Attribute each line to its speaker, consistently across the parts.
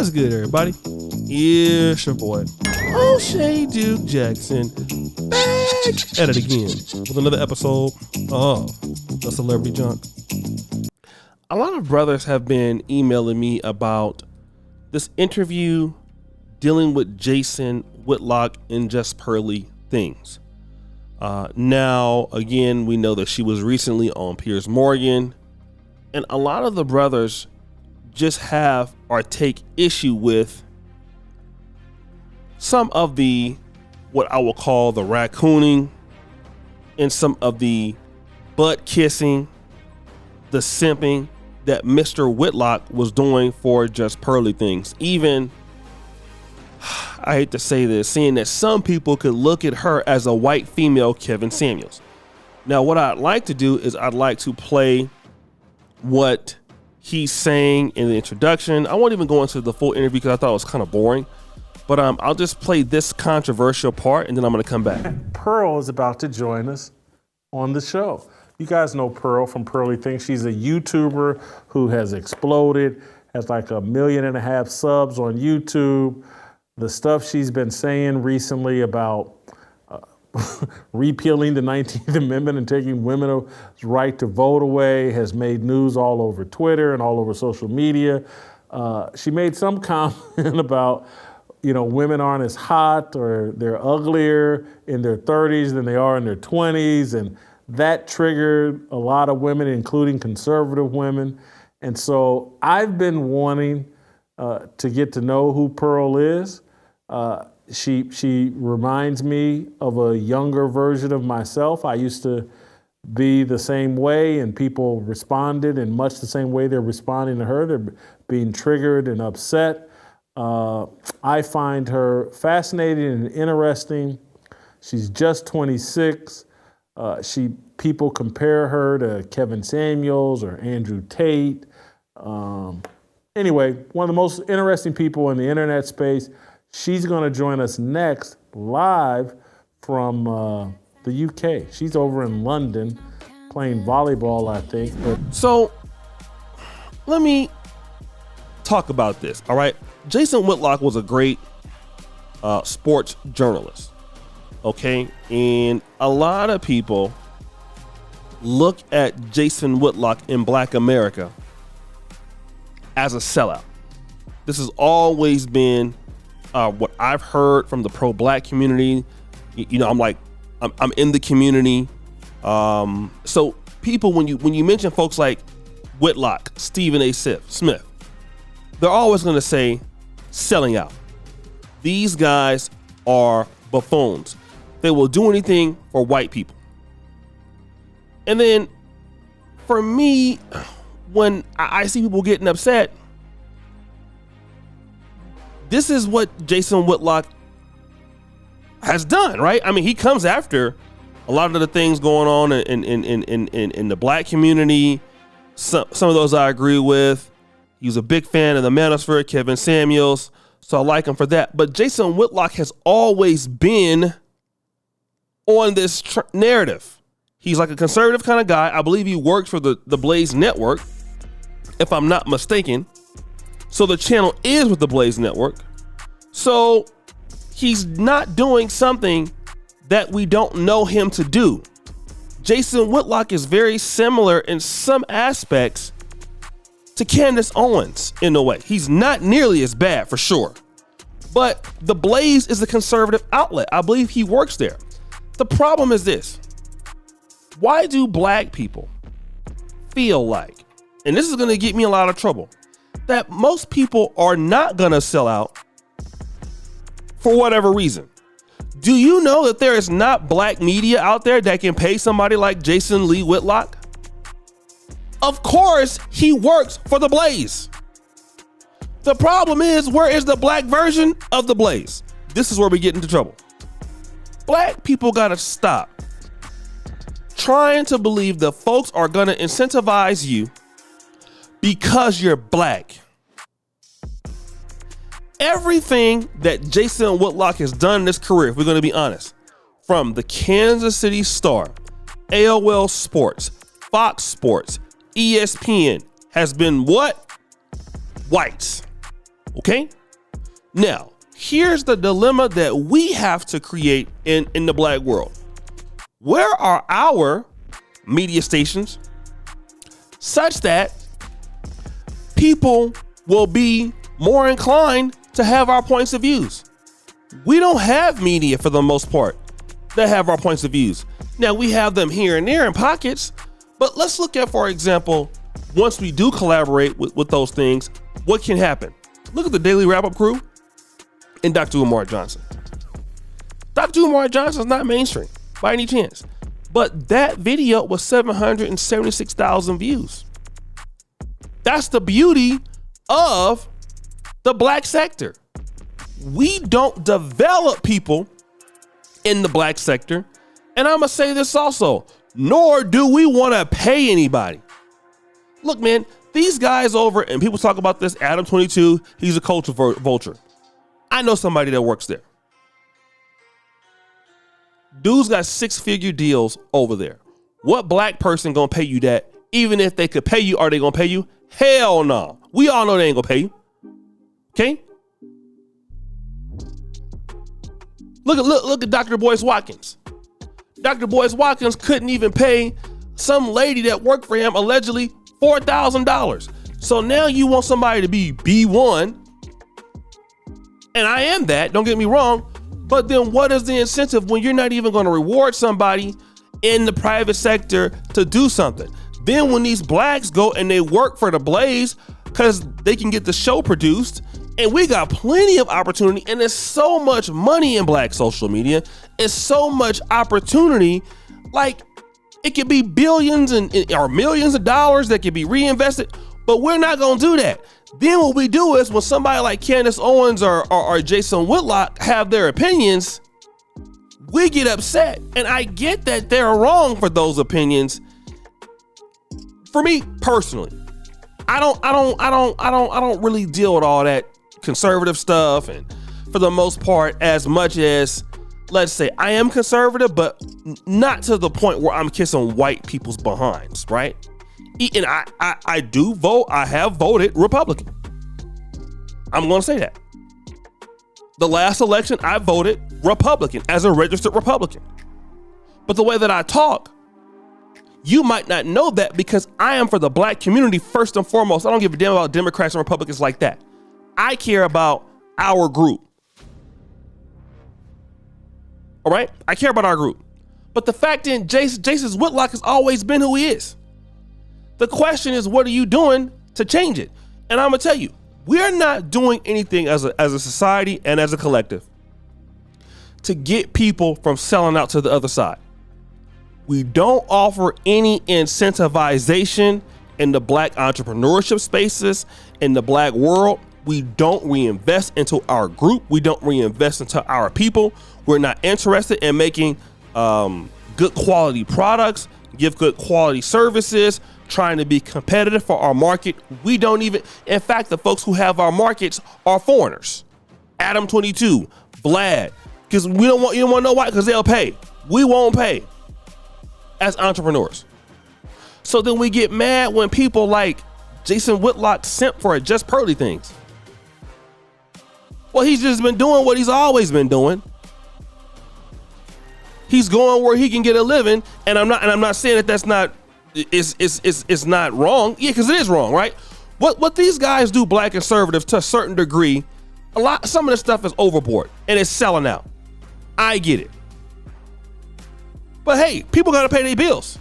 Speaker 1: What's good, everybody? It's your boy, O'Shea Duke Jackson, back at it again with another episode of The Celebrity Junk. A lot of brothers have been emailing me about this interview dealing with Jason Whitlock and Just Pearly Things. Now, again, we know that she was recently on Piers Morgan, and a lot of the brothers just have or take issue with some of the, what I will call the raccooning, and some of the butt kissing, the simping that Mr. Whitlock was doing for Just Pearly Things. Even, I hate to say this, seeing that some people could look at her as a white female Kevin Samuels. Now, what I'd like to do is I'd like to play what he's saying in the introduction. I won't even go into the full interview because I thought it was kind of boring, but I'll just play this controversial part and then I'm going to come back.
Speaker 2: Pearl is about to join us on the show. You guys know Pearl from Pearly Things. She's a YouTuber who has exploded, has like 1.5 million subs on YouTube. The stuff she's been saying recently about repealing the 19th Amendment and taking women's right to vote away has made news all over Twitter and all over social media. She made some comment about, women aren't as hot or they're uglier in their 30s than they are in their 20s. And that triggered a lot of women, including conservative women. And so I've been wanting to get to know who Pearl is. She reminds me of a younger version of myself. I used to be the same way, and people responded in much the same way they're responding to her. They're being triggered and upset. I find her fascinating and interesting. She's just 26. People compare her to Kevin Samuels or Andrew Tate. Anyway, one of the most interesting people in the internet space. She's going to join us next live from the UK. She's over in London playing volleyball, I think.
Speaker 1: So let me talk about this, all right? Jason Whitlock was a great sports journalist, okay? And a lot of people look at Jason Whitlock in Black America as a sellout. This has always been what I've heard from the pro-black community. I'm in the community. So people, when you mention folks like Whitlock, Stephen A. Smith, they're always going to say selling out. These guys are buffoons. They will do anything for white people. And then for me, when I see people getting upset, this is what Jason Whitlock has done, right? I mean, he comes after a lot of the things going on in the black community. Some of those I agree with. He was a big fan of the Manosphere, Kevin Samuels, so I like him for that. But Jason Whitlock has always been on this narrative. He's like a conservative kind of guy. I believe he works for the Blaze Network, if I'm not mistaken. So the channel is with the Blaze Network. So he's not doing something that we don't know him to do. Jason Whitlock is very similar in some aspects to Candace Owens in a way. He's not nearly as bad for sure. But the Blaze is a conservative outlet. I believe he works there. The problem is this. Why do black people feel like, and this is going to get me a lot of trouble, that most people are not going to sell out for whatever reason? Do you know that there is not black media out there that can pay somebody like Jason Lee Whitlock? Of course, he works for the Blaze. The problem is, where is the black version of the Blaze? This is where we get into trouble. Black people got to stop trying to believe that folks are going to incentivize you because you're black. Everything that Jason Whitlock has done in his career, if we're going to be honest, from the Kansas City Star, AOL Sports, Fox Sports, ESPN, has been what? Whites. Okay? Now, here's the dilemma that we have to create in the black world. Where are our media stations such that people will be more inclined to have our points of views? We don't have media for the most part that have our points of views. Now, we have them here and there in pockets, but let's look at, for example, once we do collaborate with those things, what can happen? Look at the Daily Wrap-Up crew and Dr. Umar Johnson. Dr. Umar Johnson is not mainstream by any chance, but that video was 776,000 views. That's the beauty of the black sector. We don't develop people in the black sector. And I'm gonna say this also, nor do we wanna pay anybody. Look, man, these guys over, and people talk about this, Adam 22, he's a culture vulture. I know somebody that works there. Dude's got 6-figure deals over there. What black person gonna pay you that? Even if they could pay you, are they gonna pay you? Hell no. We all know they ain't gonna pay you. Okay? Look at Dr. Boyce Watkins. Dr. Boyce Watkins couldn't even pay some lady that worked for him allegedly $4,000. So now you want somebody to be B1, and I am that, don't get me wrong, but then what is the incentive when you're not even going to reward somebody in the private sector to do something? Then when these blacks go and they work for the Blaze because they can get the show produced, and we got plenty of opportunity, and there's so much money in black social media. It's so much opportunity. Like, it could be billions or millions of dollars that could be reinvested, but we're not gonna do that. Then what we do is when somebody like Candace Owens or Jason Whitlock have their opinions, we get upset. And I get that they're wrong for those opinions. For me personally, I don't really deal with all that conservative stuff, and for the most part, as much as, let's say, I am conservative, but not to the point where I'm kissing white people's behinds, right? And I do vote. I have voted Republican. I'm going to say that. The last election, I voted Republican as a registered Republican. But the way that I talk, you might not know that because I am for the black community first and foremost. I don't give a damn about Democrats and Republicans like that. I care about our group. All right? I care about our group. But the fact is, Jason Whitlock has always been who he is. The question is, what are you doing to change it? And I'm going to tell you, we're not doing anything as a society and as a collective to get people from selling out to the other side. We don't offer any incentivization in the black entrepreneurship spaces, in the black world. We don't reinvest into our group. We don't reinvest into our people. We're not interested in making good quality products, give good quality services, trying to be competitive for our market. We don't even, in fact, the folks who have our markets are foreigners. Adam 22, Vlad, because you don't want to know why? Because they'll pay. We won't pay as entrepreneurs. So then we get mad when people like Jason Whitlock simp for Just Pearly things. Well, he's just been doing what he's always been doing. He's going where he can get a living, and I'm not saying that that's not it's not wrong. Yeah, because it is wrong, right? What these guys do, black conservatives, to a certain degree, some of this stuff is overboard and it's selling out. I get it. But hey, people got to pay their bills.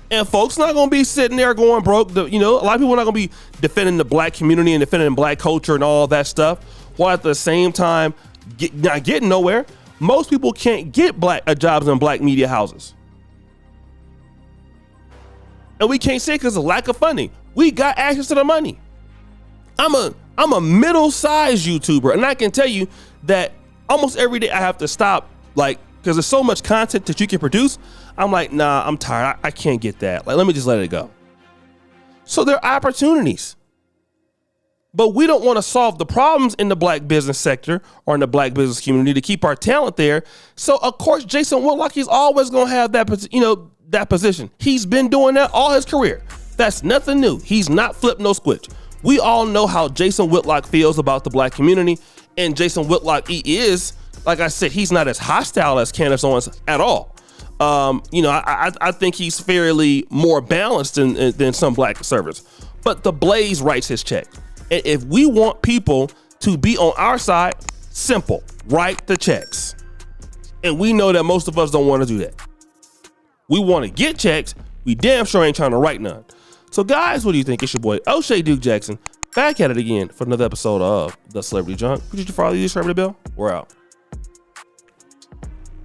Speaker 1: And folks not going to be sitting there going broke. A lot of people are not going to be defending the black community and defending black culture and all that stuff, while at the same time not getting nowhere. Most people can't get jobs in black media houses. And we can't say because of lack of funding. We got access to the money. I'm a middle-sized YouTuber, and I can tell you that almost every day I have to stop, because there's so much content that you can produce. I'm like, nah, I'm tired. I can't get that. Let me just let it go. So there are opportunities. But we don't want to solve the problems in the black business sector or in the black business community to keep our talent there. So, of course, Jason Whitlock, he's always going to have that position. He's been doing that all his career. That's nothing new. He's not flipped no switch. We all know how Jason Whitlock feels about the black community, and Jason Whitlock, he is, like I said, he's not as hostile as Candace Owens at all. I think he's fairly more balanced than some black conservatives. But the Blaze writes his check. And if we want people to be on our side, simple, write the checks. And we know that most of us don't want to do that. We want to get checks. We damn sure ain't trying to write none. So guys, what do you think? It's your boy O'Shea Duke Jackson back at it again for another episode of The Celebrity Junk. Could you follow the celebrity bill? We're out.